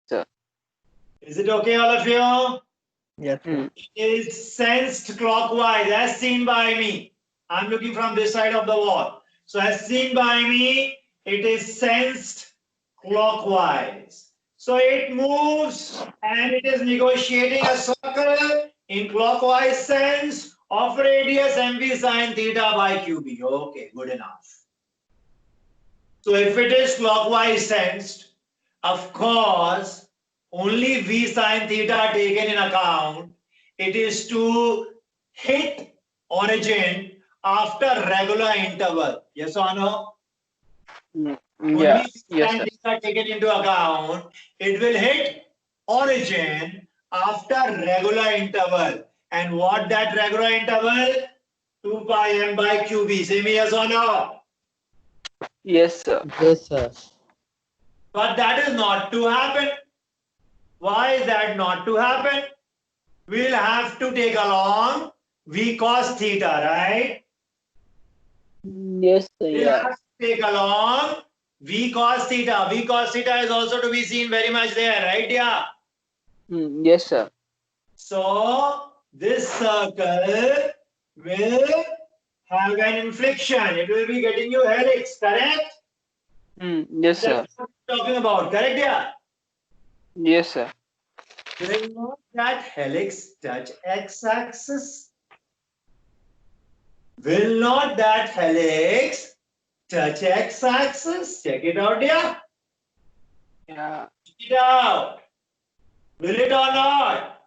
sir. Is it okay, all of you? Yes, sir. It is sensed clockwise, as seen by me. I'm looking from this side of the wall. So as seen by me, it is sensed clockwise. So it moves and it is negotiating a circle in clockwise sense of radius mv sine theta by qb. Okay, good enough. So if it is clockwise sensed, of course, only v sine theta taken in account. It is to hit origin after regular interval. Yes or no? Yeah. Only Yes, sine sir. theta taken into account. It will hit origin after regular interval. And what that regular interval? 2 pi m by qb. Say me yes or no? Yes, sir. Yes, sir. But that is not to happen. Why is that not to happen? We'll have to take along v cos theta, right? Yes, sir. We'll Yeah. have to take along v cos theta. V cos theta is also to be seen very much there, right? Yeah. Yes, sir. So this circle will have an inflection. It will be getting you helix, correct? Yes, sir. That's what we're talking about, correct? Yeah. Yes, sir. Will not that helix touch x-axis? Will not that helix touch x-axis? Check it out, yeah. Yeah. Check it out. Will it or not?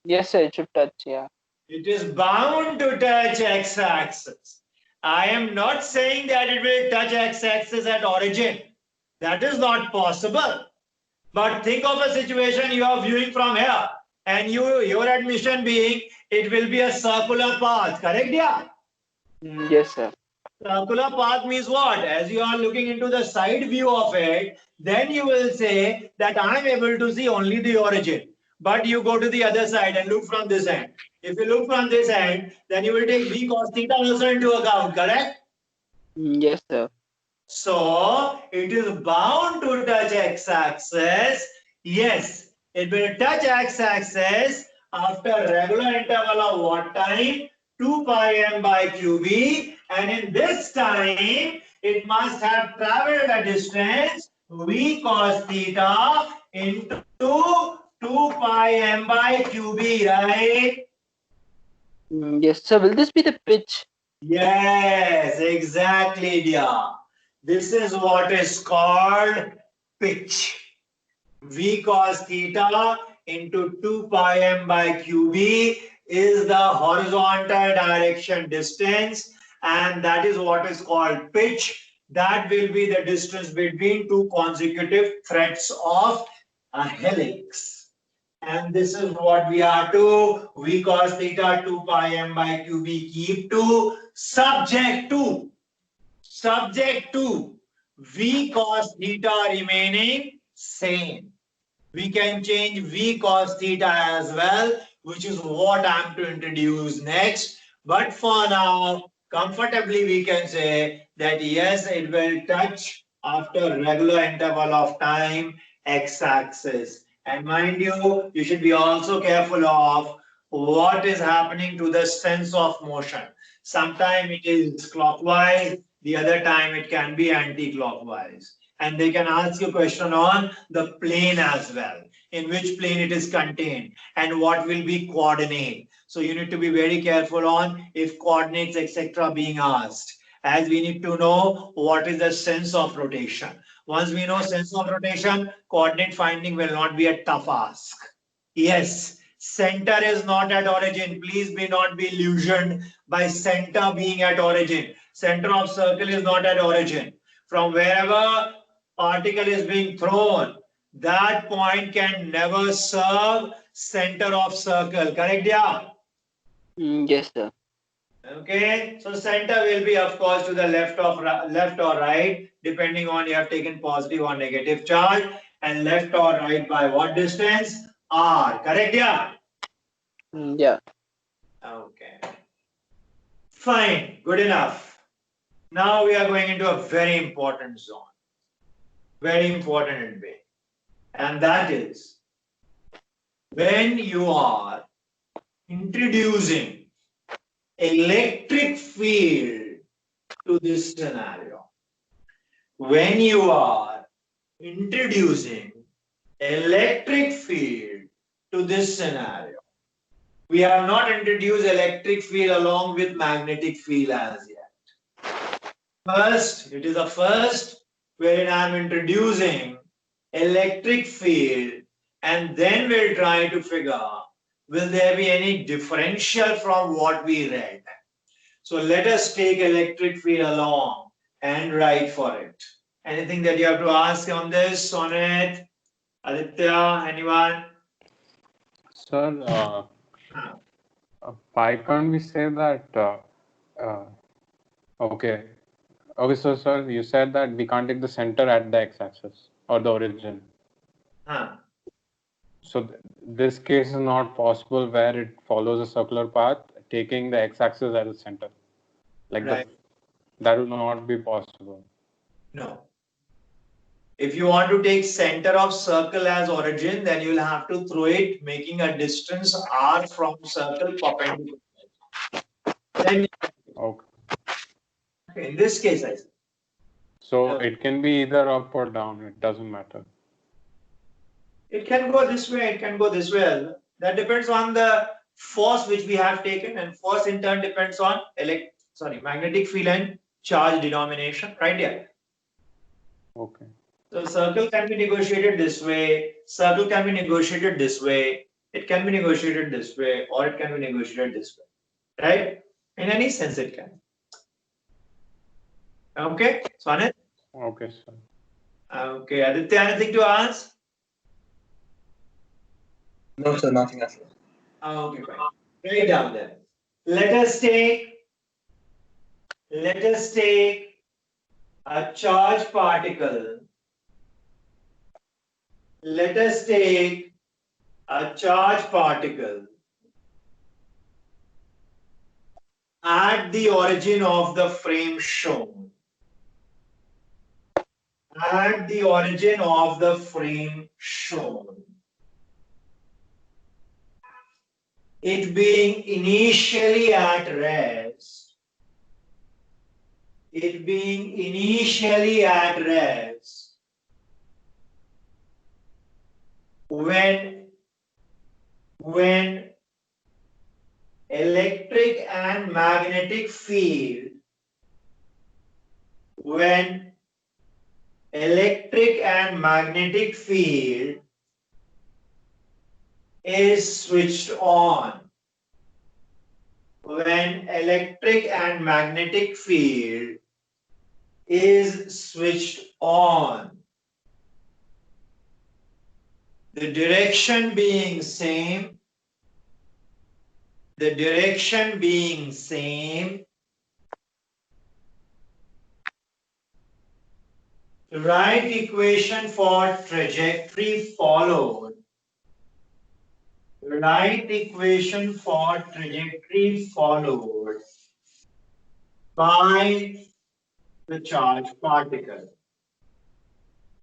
Yes, sir. It should touch. Yeah. It is bound to touch x-axis. I am not saying that it will touch x-axis at origin. That is not possible. But think of a situation you are viewing from here, and your admission being it will be a circular path, correct? Yeah. Yes, sir. Circular path means what? As you are looking into the side view of it, then you will say that I am able to see only the origin. But you go to the other side and look from this end. If you look from this end, then you will take v cos theta also into account, correct? Yes, sir. So it is bound to touch x-axis. Yes, it will touch x-axis after regular interval of what time? 2 pi m by qb, and in this time it must have traveled a distance v cos theta into 2 pi m by qb, right? Yes, sir. Will this be the pitch? Yes, exactly, dear. This is what is called pitch. V cos theta into 2 pi m by qb is the horizontal direction distance, and that is what is called pitch. That will be the distance between two consecutive threads of a helix. And this is what we are to v cos theta 2 pi m by qb keep to subject to v cos theta remaining same. We can change v cos theta as well, which is what I'm to introduce next. But for now, comfortably we can say that yes, it will touch after regular interval of time x-axis. And mind you, you should be also careful of what is happening to the sense of motion. Sometimes it is clockwise, the other time it can be anti-clockwise. And they can ask you a question on the plane as well, in which plane it is contained and what will be coordinate. So you need to be very careful on if coordinates etc. being asked, as we need to know what is the sense of rotation. Once we know sense of rotation, coordinate finding will not be a tough ask. Yes, center is not at origin. Please be not be illusioned by center being at origin. Center of circle is not at origin. From wherever particle is being thrown, that point can never serve center of circle. Correct? Yeah. Yes, sir. Okay. So center will be, of course, to the left or right, depending on you have taken positive or negative charge, and left or right by what distance? R. Correct? Yeah. Yeah. Okay. Fine. Good enough. Now we are going into a very important zone. Very important in way. And that is when you are introducing electric field to this scenario. When you are introducing electric field to this scenario, we have not introduced electric field along with magnetic field as yet. First, it is the first wherein I am introducing electric field, and then we'll try to figure will there be any differential from what we read. So let us take electric field along and write for it. Anything that you have to ask on this, Sonit, Aditya, anyone? Sir, why can't we say that? Okay. Okay, so sir, you said that we can't take the center at the x-axis or the origin. Huh. So this case is not possible where it follows a circular path, taking the x-axis as a center. Like Right. that will not be possible. No. If you want to take center of circle as origin, then you will have to throw it, making a distance r from circle perpendicular. Then, Okay. in this case, I say. So it can be either up or down. It doesn't matter. It can go this way, it can go this way. That depends on the force which we have taken, and force in turn depends on magnetic field and charge denomination, right here. Okay. So circle can be negotiated this way, circle can be negotiated this way, it can be negotiated this way, or it can be negotiated this way, right? In any sense it can. Okay, Swanit? Okay, sir. Okay, Aditya, anything to ask? No, sir, nothing else. Okay, fine. Write down there. Let us take a charged particle. Let us take a charged particle at the origin of the frame shown. At the origin of the frame shown. It being initially at rest. It being initially at rest. When electric and magnetic field is switched on. When electric and magnetic field is switched on. The direction being same. The direction being same. The right equation for trajectory followed. Right equation for trajectory followed by the charged particle.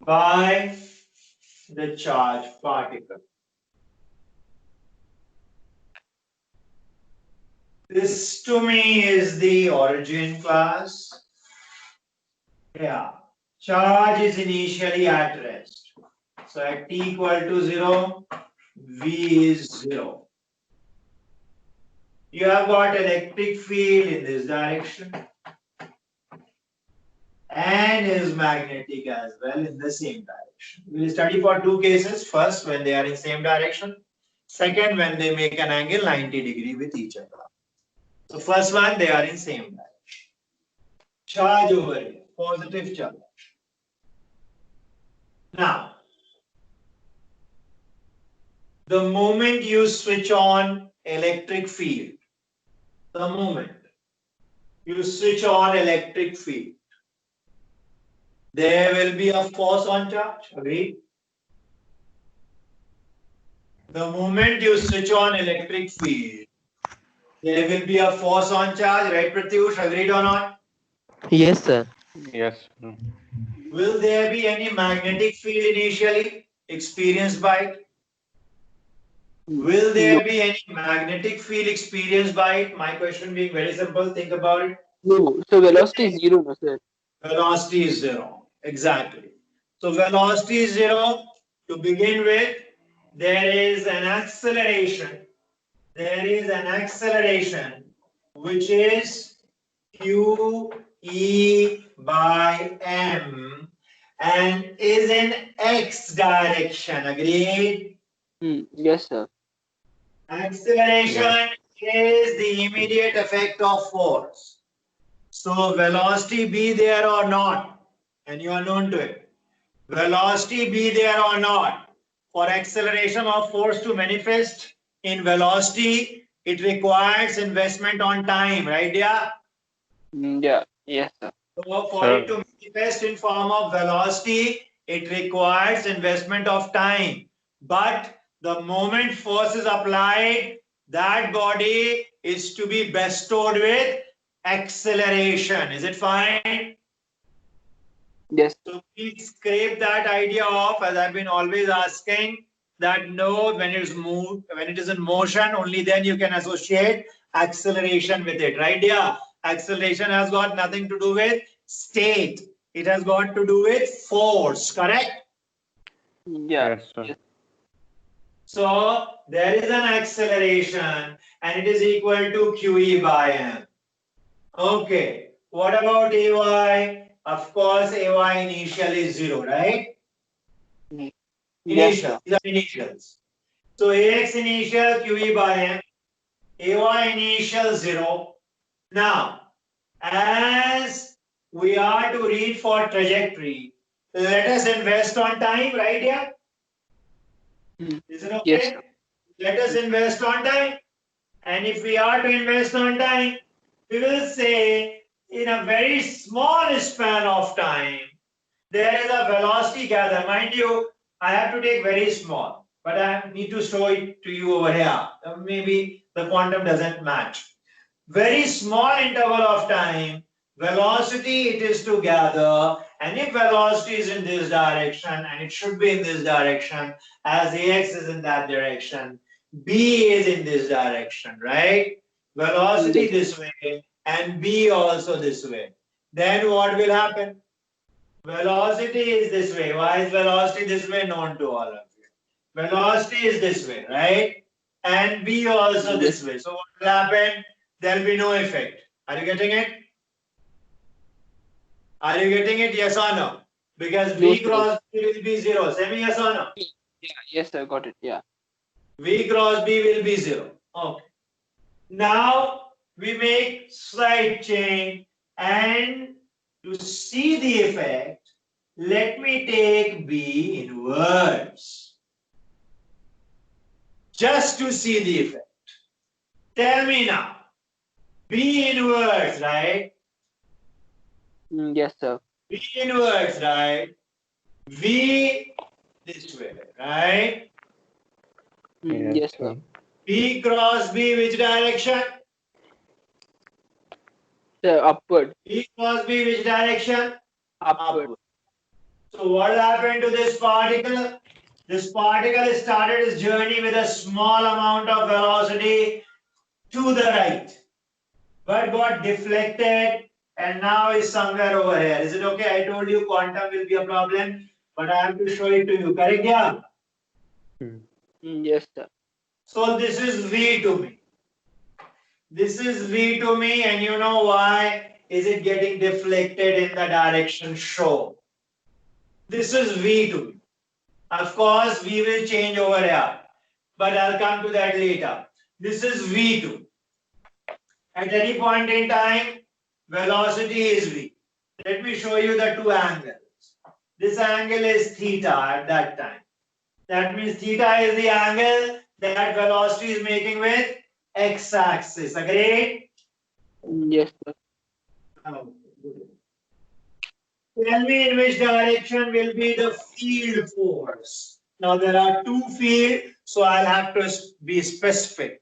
By the charged particle. This to me is the origin class. Yeah. Charge is initially at rest. So at t equal to 0, V is 0. You have got electric field in this direction and is magnetic as well in the same direction. We will study for two cases. First, when they are in same direction. Second, when they make an angle 90 degree with each other. So first one, they are in same direction. Charge over here, positive charge. Now, the moment you switch on electric field, the moment you switch on electric field, there will be a force on charge. Agreed? The moment you switch on electric field, there will be a force on charge, right, Pratyush? Agreed or not? Yes, sir. Yes. Will there be any magnetic field initially? experienced by it? Will there be any magnetic field experienced by it? My question being very simple, think about it. No. So velocity is zero, no, sir. Velocity is zero. Exactly. So velocity is zero. To begin with, there is an acceleration. There is an acceleration which is q e by m and is in x direction. Agreed? Yes, sir. Acceleration is the immediate effect of force. So velocity be there or not, and you are known to it. Velocity be there or not, for acceleration of force to manifest in velocity, it requires investment on time, right? Yeah. Yeah. Yes, sir. So for it to manifest in form of velocity, it requires investment of time. But the moment force is applied, that body is to be bestowed with acceleration. Is it fine? Yes. So please scrape that idea off, as I've been always asking. That no, when it is in motion, only then you can associate acceleration with it, right? Yeah. Acceleration has got nothing to do with state. It has got to do with force, correct? Yeah. Yes, sir. Yes. So there is an acceleration and it is equal to QE by M. Okay. What about AY? Of course, AY initial is 0, right? Yes, Initial. sir. These are initials. So AX initial QE by M, AY initial 0. Now, as we are to read for trajectory, let us invest on time, right here? Is it okay? Yes, sir. Let us invest on time. And if we are to invest on time, we will say in a very small span of time, there is a velocity gather. Mind you, I have to take very small, but I need to show it to you over here. Maybe the quantum doesn't match. Very small interval of time, velocity it is to gather, and if velocity is in this direction, and it should be in this direction, as AX is in that direction, B is in this direction, right? Velocity this way, and B also this way. Then what will happen? Velocity is this way. Why is velocity this way? Known to all of you. Velocity is this way, right? And B also this way. So what will happen? There will be no effect. Are you getting it? Are you getting it? Yes or no? Because V cross B will be 0. Say me yes or no? Yeah. Yes, sir. Got it. Yeah. V cross B will be 0. Okay. Now we make slight change, and to see the effect, let me take B inwards. Just to see the effect. Tell me now. B inwards, right? Yes, sir. B inwards, right? V this way, right? Yes, sir. B cross B, which direction? Sir, upward. B cross B, which direction? Upward. So what happened to this particle? This particle started its journey with a small amount of velocity to the right, but got deflected and now is somewhere over here. Is it okay? I told you quantum will be a problem, but I have to show it to you. Correct? Yeah. Yes, sir. So this is V to me. This is V to me, and you know why is it getting deflected in the direction shown? This is V to me. Of course, V will change over here, but I'll come to that later. This is V2. At any point in time, velocity is V. Let me show you the two angles. This angle is theta at that time. That means theta is the angle that velocity is making with x-axis. Agreed? Yes, sir. Tell me in which direction will be the field force. Now there are two fields, so I'll have to be specific.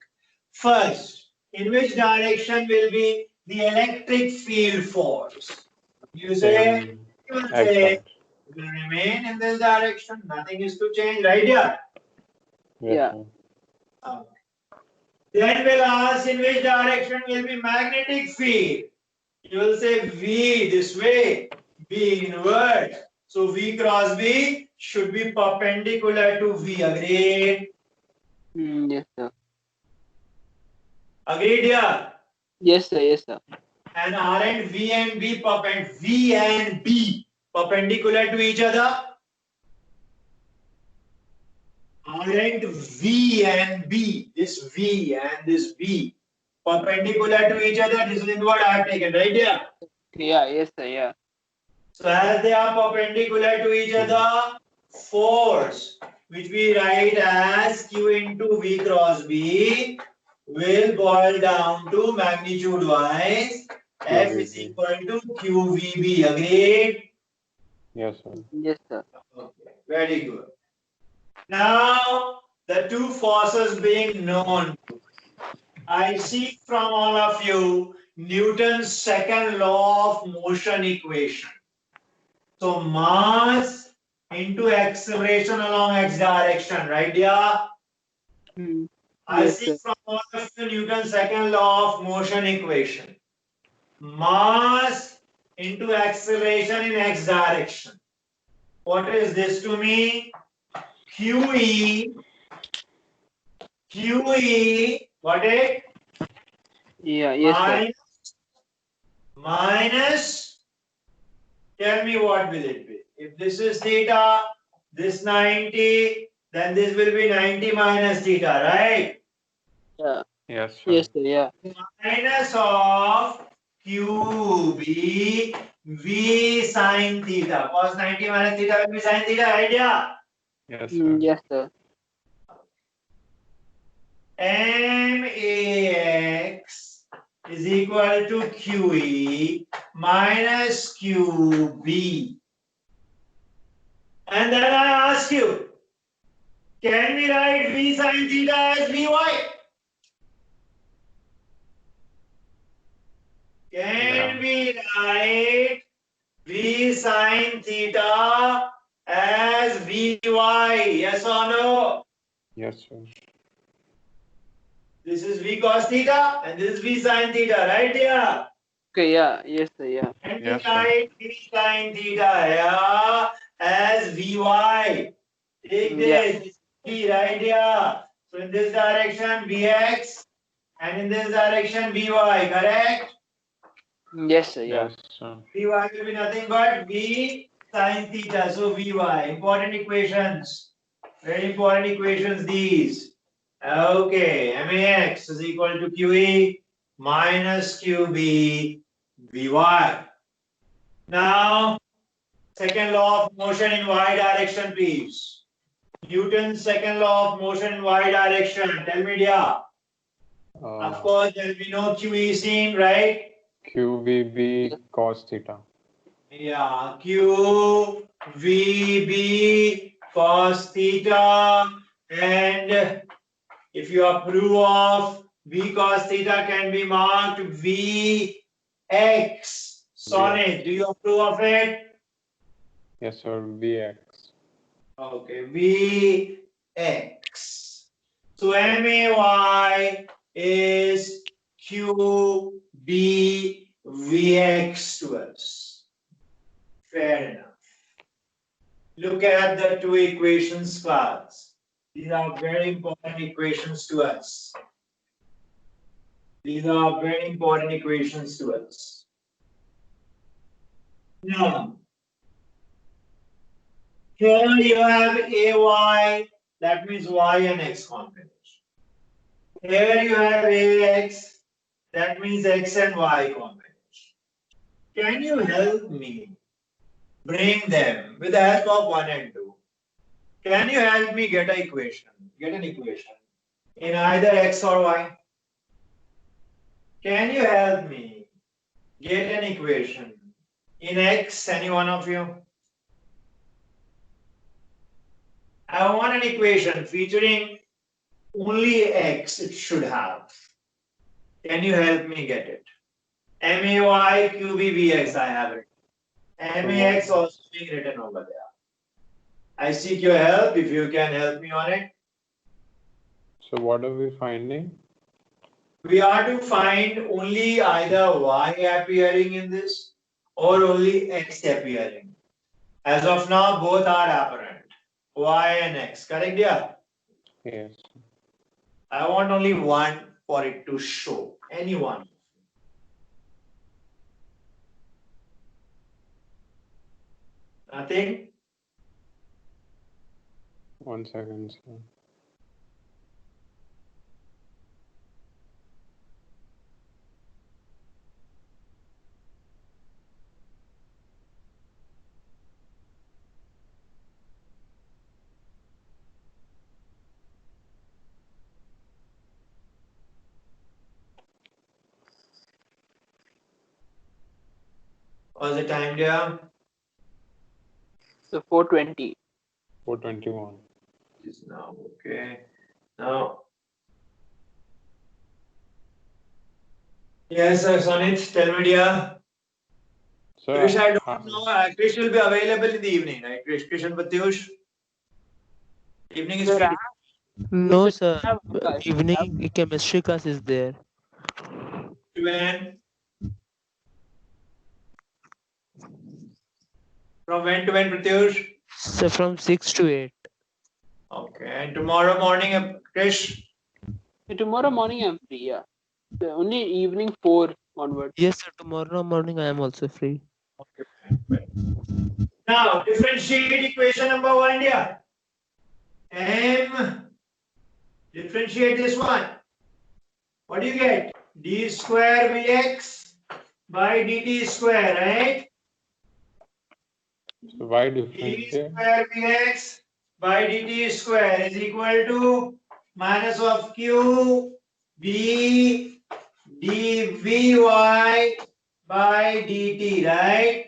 First, in which direction will be the electric field force? You say, you will say It will remain in this direction. Nothing is to change, right? Yeah. Yeah. Sir. Then we'll ask in which direction will be magnetic field. You will say V this way, V inward. So V cross B should be perpendicular to V. Agreed? Yes, sir. Agreed, yeah. Yes, sir. Yes, sir. And aren't V and B perpendicular to each other? Aren't V and B, this V and this B, perpendicular to each other? This is what I have taken, right? Yeah. Yeah. Yes, sir. Yeah. So as they are perpendicular to each other, force, which we write as Q into V cross B, will boil down to magnitude wise F is QVB. equal to QVB. Agreed? Yes, sir. Yes, sir. Okay, very good. Now, the two forces being known, I seek from all of you Newton's second law of motion equation. So, mass into acceleration along x direction, right? Yeah. I Yes, seek sir. from all of you Newton's second law of motion equation. Mass into acceleration in x direction. What is this to me? QE, what is? Yeah. Yes, sir. Minus, tell me what will it be? If this is theta, this 90, then this will be 90 minus theta, right? Yeah. Yes, sir. Yes, sir. Yeah. Minus of QB V sine theta. Cos 90 minus theta will be sine theta, right? Yeah. Yes, sir. Yes, sir. MAX is equal to QE minus QB. And then I ask you, can we write V sine theta as Vy? Can we write V sine theta as Vy? Yes or no? Yes, sir. This is V cos theta and this is V sine theta, right? Yeah. Okay. Yeah. Yes, sir. Yeah. And we Yes, sir. write V sine theta here as Vy. Take Yeah. this V right here. So in this direction Vx and in this direction Vy, correct? Yes, sir. Yeah. Yes, sir. Vy will be nothing but V sine theta. So Vy. Important equations. Very important equations these. Okay. Max is equal to QE minus QB Vy. Now, second law of motion in y direction, please. Newton's second law of motion in y direction. Tell me, dear. Of course, there will be no QE seen, right? QVB cos theta. Yeah, QVB cos theta. And if you approve of V cos theta can be marked VX. Sonnet, do you approve of it? Yes, sir. VX. Okay, Vx. So MAY is QBVX to us. Fair enough. Look at the two equations, class. These are very important equations to us. These are very important equations to us. Now, here you have AY, that means Y and X combination. Here you have AX, that means X and Y combination. Can you help me bring them with the help of 1 and 2? Can you help me get an equation in either X or Y? Can you help me get an equation in X, any one of you? I want an equation featuring only X it should have. Can you help me get it? MAY QBVX, I have it. MAX also being written over there. I seek your help if you can help me on it. So what are we finding? We are to find only either Y appearing in this or only X appearing. As of now, both are apparent. Y and X, correct? Yeah. Yes. I want only one for it to show. Any one. Nothing? 1 second, sir. What's the time there? So 4:20. 421. Is now okay. Now, yes, Sonit, tell me, dear. Sir, Krish, I don't know. Krish will be available in the evening, right? Krishan Patyush. Evening is Sir, free. No, sir. I have Akash. Evening chemistry class is there. When? From when to when, Pratyush? So from 6 to 8. Okay. And tomorrow morning, Krish? Tomorrow morning I'm free. Yeah. So only evening 4 onwards. Yes, sir. Tomorrow morning I am also free. Okay. Now, differentiate equation number 1, dear. M. Differentiate this one. What do you get? D square Vx by dt square, right? So why D differentiate? square Vx by dt square is equal to minus of q b dvy by dt, right?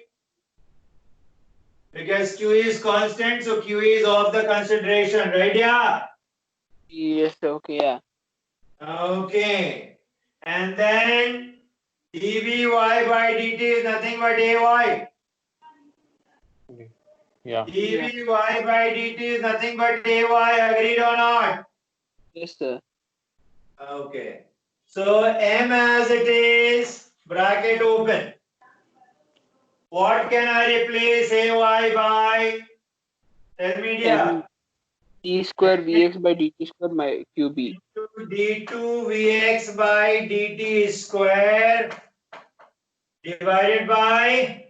Because q is constant, so q is of the consideration, right? Yeah. Yes, okay, yeah. Okay. And then dvy by dt is nothing but ay. Yeah. dvy by dt is nothing but ay. Agreed or not? Yes, sir. Okay. So m as it is, bracket open. What can I replace ay by? Tell me, dear. D square Vx by dt square my QB. d2 vx by dt square divided by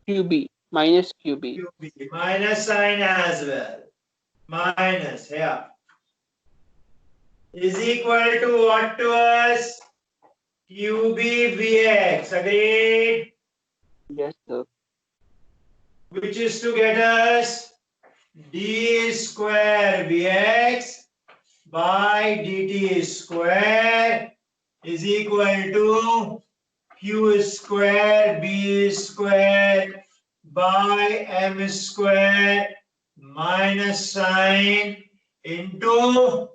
QB minus QB. qb minus sign as well. Minus here is equal to what to us? qb vx. Agreed? Yes, sir. Which is to get us d square vx by dt square is equal to q square b square by m square minus sign into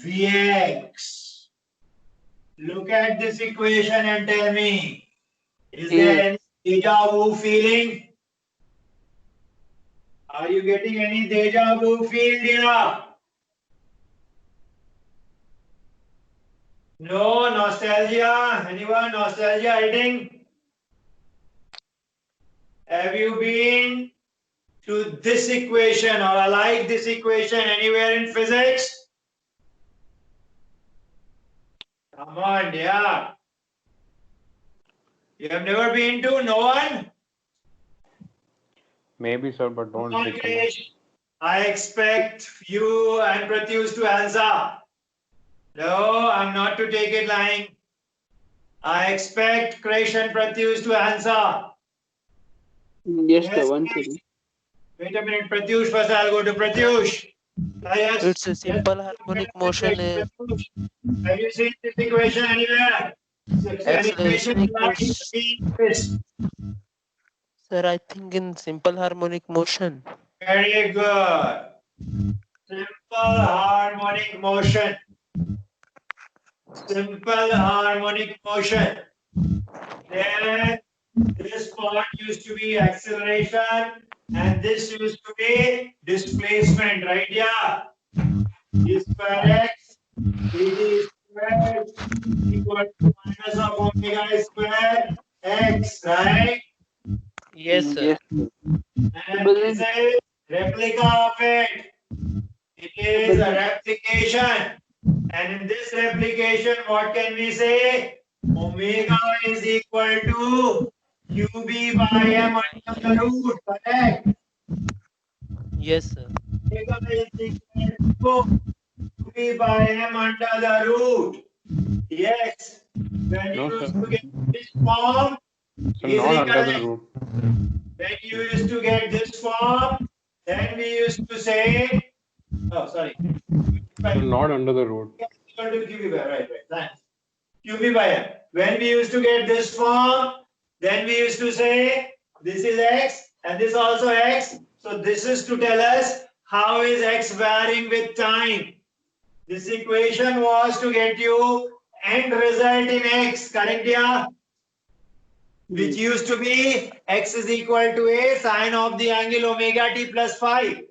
vx. Look at this equation and tell me, is there any deja vu feeling? Are you getting any deja vu feel, dear? No nostalgia? Anyone nostalgia hitting? Have you been to this equation or like this equation anywhere in physics? Come on, dear. You have never been to? No one? Maybe, sir, but don't Come on, recollect. Krish. I expect you and Pratyush to answer. No, I'm not to take it lying. I expect Krish and Pratyush to answer. Yes, sir. Yes, 1:30. wait a minute, Pratyush. First, I'll go to Pratyush. Yes. It's a simple harmonic motion. Pratyush. Have you seen this equation anywhere? It's an Acceleration equation equals. like this. Sir, I think in simple harmonic motion. Very good. Simple harmonic motion. Simple harmonic motion. Then This part used to be acceleration and this used to be displacement, right? Yeah. D square x dt square equal to minus of omega square x, right? Yes, sir. Yes. And But this then, is replica of it. It is but a then, replication. And in this replication, what can we say? Omega is equal to QB by M under the root, correct? Yes, sir. Omega is equal to QB by M under the root. Yes. When No, you sir. used to get this form, So is not under the recollect. root. When you used to get this form, then we used to say, oh, sorry. So not under the root. Equal to QB by, right, thanks. QB by M. When we used to get this form, then we used to say this is x and this also x. So this is to tell us how is x varying with time. This equation was to get you end result in x, correct? Yeah. Which used to be x is equal to a sine of the angle omega t plus phi.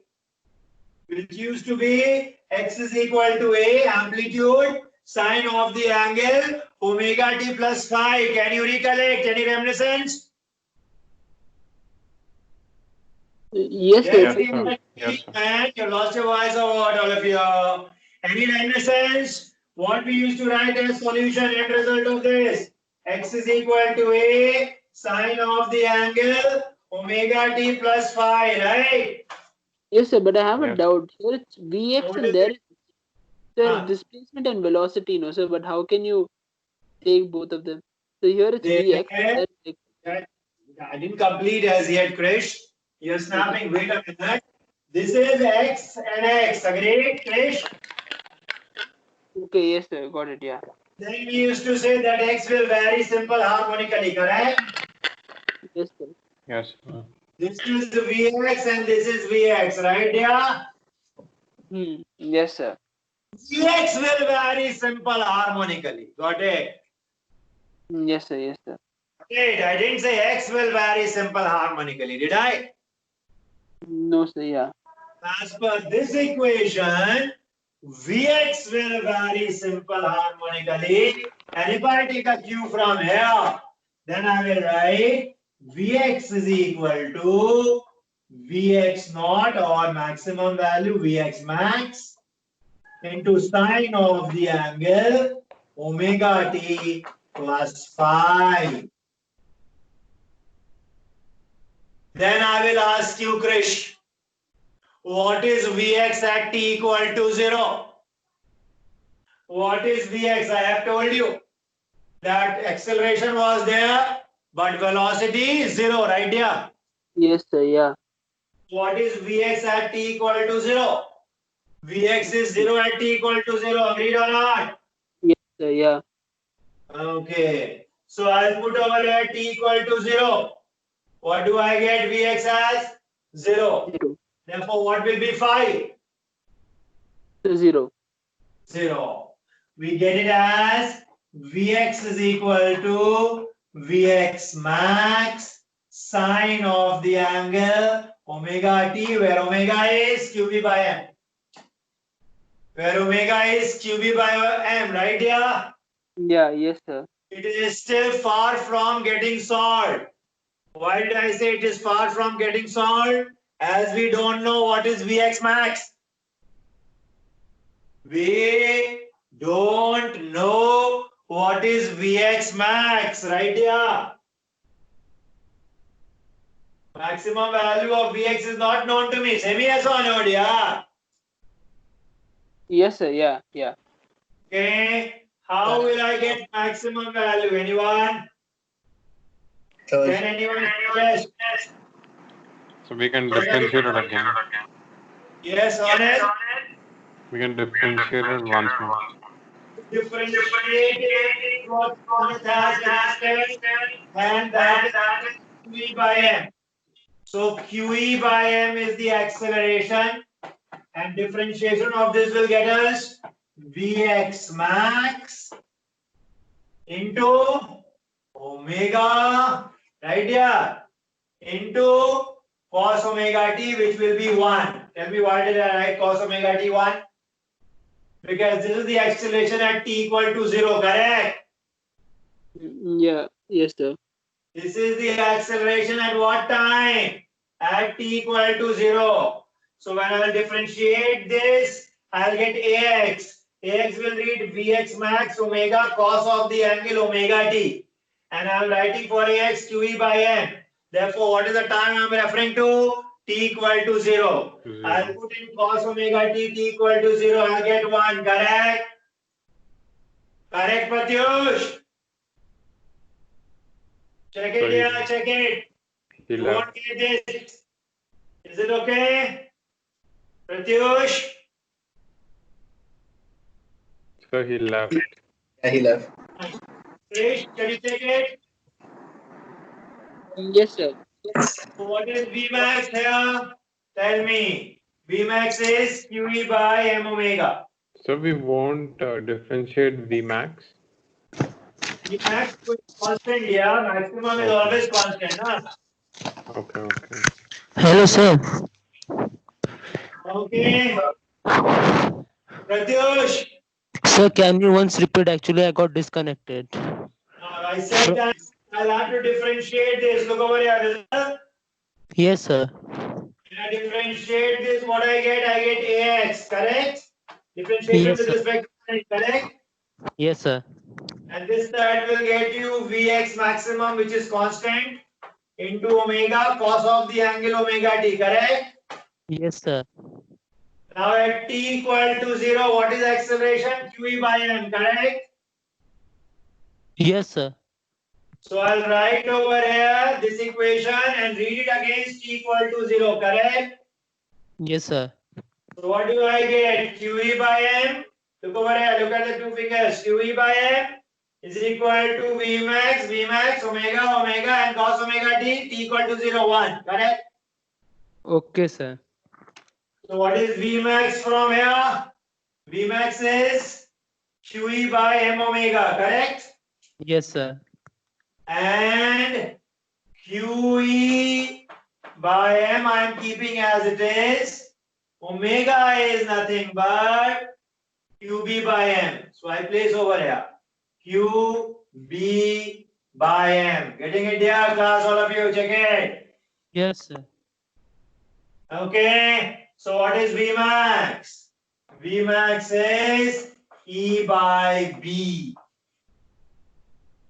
Which used to be x is equal to a amplitude sine of the angle omega t plus phi. Can you recollect any reminiscence? yes, sir. Yes, sir. Yes, sir. And you lost your voice or what, all of you? Any reminiscence? What we used to write as solution and result of this? X is equal to a sine of the angle omega t plus phi, right? Yes, sir. But I have a Yes. doubt. Here it's Vx What and is there it? is there Ah. is displacement and velocity, no, sir. But how can you take both of them? So here it's There- Vx. There is X. I didn't complete as yet, Krish. You're snapping. Wait a minute. This is x and x. Agreed, Krish? Okay, yes, sir. Got it. Yeah. Then we used to say that x will vary simple harmonically, correct? Yes, sir. Yes, sir. This is Vx and this is Vx, right? Yeah. Yes, sir. Vx will vary simple harmonically. Got it? Yes, sir. Yes, sir. Wait, I didn't say x will vary simple harmonically, did I? No, sir. Yeah. As per this equation, Vx will vary simple harmonically. And if I take a Q from here, then I will write Vx is equal to Vx naught or maximum value Vx max into sine of the angle omega t plus phi. Then I will ask you, Krish, what is Vx at t equal to 0? What is Vx? I have told you that acceleration was there, but velocity is 0, right? Yeah. Yes, sir. Yeah. What is Vx at t equal to 0? Vx is 0 at t equal to 0. Agreed or not? Yes, sir. Yeah. Okay. So I'll put over here t equal to 0. What do I get Vx as? 0. 0. Therefore, what will be phi? 0. 0. We get it as Vx is equal to Vx max sine of the angle omega t, where omega is QB by M. Where omega is QB by M, right? Yeah. Yeah. Yes, sir. It is still far from getting solved. Why did I say it is far from getting solved? As we don't know what is Vx max. We don't know what is Vx max, right? Yeah. Maximum value of Vx is not known to me. Say me yes or no, yeah. Yes, sir. Yeah. Yeah. Okay. How will I get maximum value? Anyone? So Can anyone suggest? So we can differentiate it again. Yes, honest. We can differentiate it once more. Differentiate what Honest has listed, and that is QE by M. So QE by M is the acceleration, and differentiation of this will get us Vx max into omega right here, into cos omega t, which will be 1. Tell me why did I write cos omega t 1? Because this is the acceleration at t equal to 0, correct? Yeah, yes, sir. This is the acceleration at what time? At t equal to 0. So when I will differentiate this, I'll get ax. Ax will read vx max omega cos of the angle omega t. And I'm writing for ax qe by m. Therefore, what is the time I'm referring to? T equal to 0. I'll put in cos omega t equal to 0. I'll get 1. Correct? Correct, Pratyush? Check it here, check it. You won't get this. Is it okay? Pratyush? So he left. Yeah, he left. Krish, can you take it? Yes, sir. So what is Vmax here? Tell me. Vmax is QE by m omega. So we won't differentiate Vmax. Vmax is constant here. Maximum is always constant. Huh? Okay, okay. Hello, sir. Okay. Pratyush, Sir, can you once repeat? Actually, I got disconnected. I said that I'll have to differentiate this. Look over here. Yes, sir. When I differentiate this, what I get AX, correct? Differentiation Yes, with sir. respect to x, correct? Yes, sir. And this side will get you Vx maximum, which is constant, into omega cos of the angle omega t, correct? Yes, sir. Now at t equal to 0, what is acceleration? QE by m, correct? Yes, sir. So I'll write over here this equation and read it against t equal to 0, correct? Yes, sir. So what do I get? QE by m. Look over here, look at the two fingers. QE by m is equal to Vmax, omega, and cos omega t equal to 0, 1. Correct? Okay, sir. So what is Vmax from here? Vmax is QE by m omega, correct? Yes, sir. And QE by m I am keeping as it is. Omega is nothing but QB by m. So I place over here. QB by m. Getting it here, class, all of you, check it. Yes, sir. Okay. So what is Vmax? Vmax is E by B.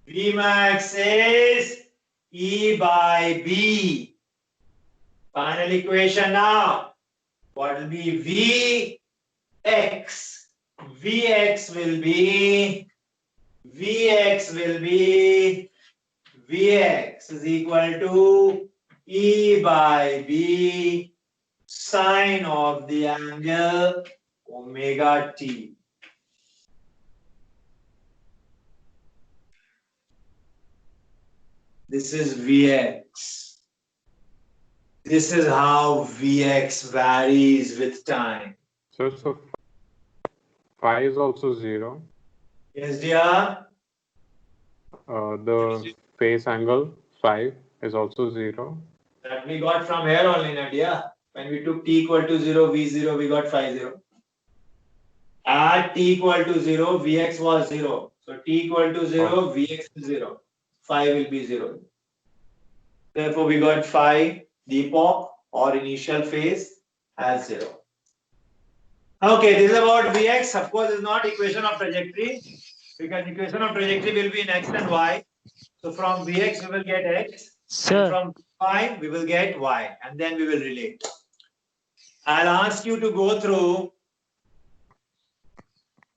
Vmax is E by B. Final equation now. What will be Vx? Vx will be Vx is equal to E by B sine of the angle omega t. This is Vx. This is how Vx varies with time. So phi is also 0. Yes, dear. The phase angle phi is also 0. That we got from here only, Nadia. When we took t equal to 0, v0, we got phi 0. At t equal to 0, vx was 0. So t equal to 0, vx is 0. Phi will be 0. Therefore, we got phi, the epoch or initial phase, as 0. Okay, this is about vx. Of course, it's not equation of trajectory, because equation of trajectory will be in x and y. So from vx, we will get x. Sir. And from y, we will get y. And then we will relate. I'll ask you to go through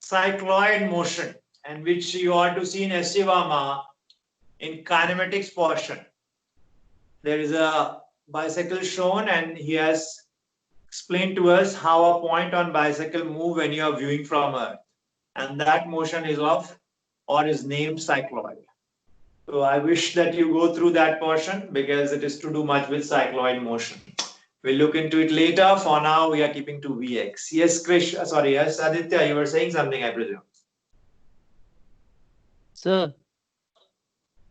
cycloid motion, and which you ought to see in S.G. Varma in kinematics portion. There is a bicycle shown, and he has explained to us how a point on bicycle move when you are viewing from Earth. And that motion is of, or is named cycloid. So I wish that you go through that portion, because it is to do much with cycloid motion. We'll look into it later. For now, we are keeping to Vx. Yes, Krish, sorry, yes, Aditya, you were saying something, I presume. Sir.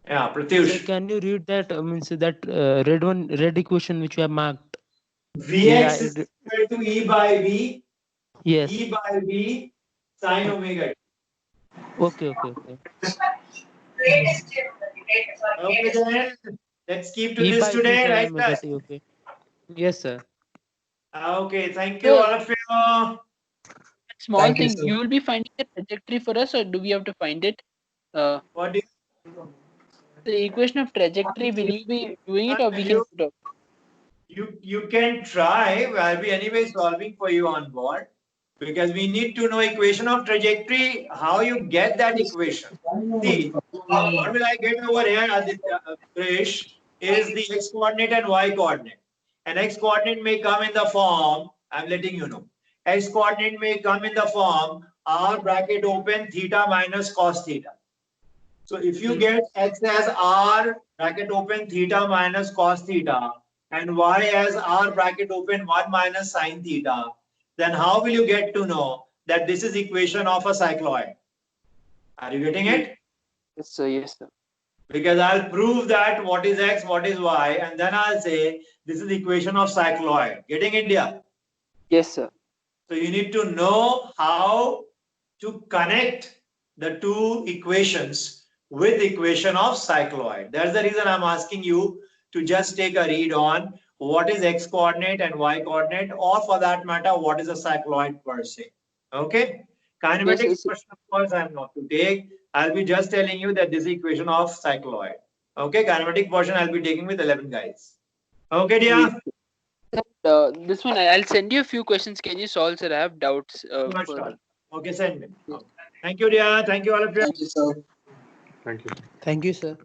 Yeah, Sir, Pratyush. can you read that means that red equation which you have marked? Vx is equal to E by V. Yes. E by V sine omega t. Okay. Okay, then let's keep to E this by V today, sin right? omega t. Okay. Yes, sir. Okay, thank you Sir, all of you. small Thank you, thing. sir. You will be finding the trajectory for us, or do we have to find it? What do The equation of trajectory. Will you be doing it, or we can? you can try? I'll be anyway solving for you on board because we need to know equation of trajectory. How you get that equation? See, what will I get over here, Aditya, Krish, is the x coordinate and y coordinate. An x coordinate may come in the form, I'm letting you know. X coordinate may come in the form r bracket open theta minus cos theta. So if you get x as r bracket open theta minus cos theta and y as r bracket open 1 minus sine theta, then how will you get to know that this is equation of a cycloid? Are you getting it? Yes, sir. Yes, sir. Because I'll prove that what is x, what is y, and then I'll say this is equation of cycloid. Getting it, dear? Yes, sir. So you need to know how to connect the two equations with equation of cycloid. That's the reason I'm asking you to just take a read on what is x coordinate and y coordinate, or for that matter, what is a cycloid per se. Okay? Kinematics Yes, portion, of course, I'm not to take. I'll be just telling you that this is equation of cycloid. Okay? Kinematic portion I'll be taking with 11 guys. Okay, dear? This one I'll send you a few questions. Can you solve, sir? I have doubts. Sure. Okay, send me. Okay. Thank you, dear. Thank you, all of you. Thank you, sir. Thank you. Thank you, sir.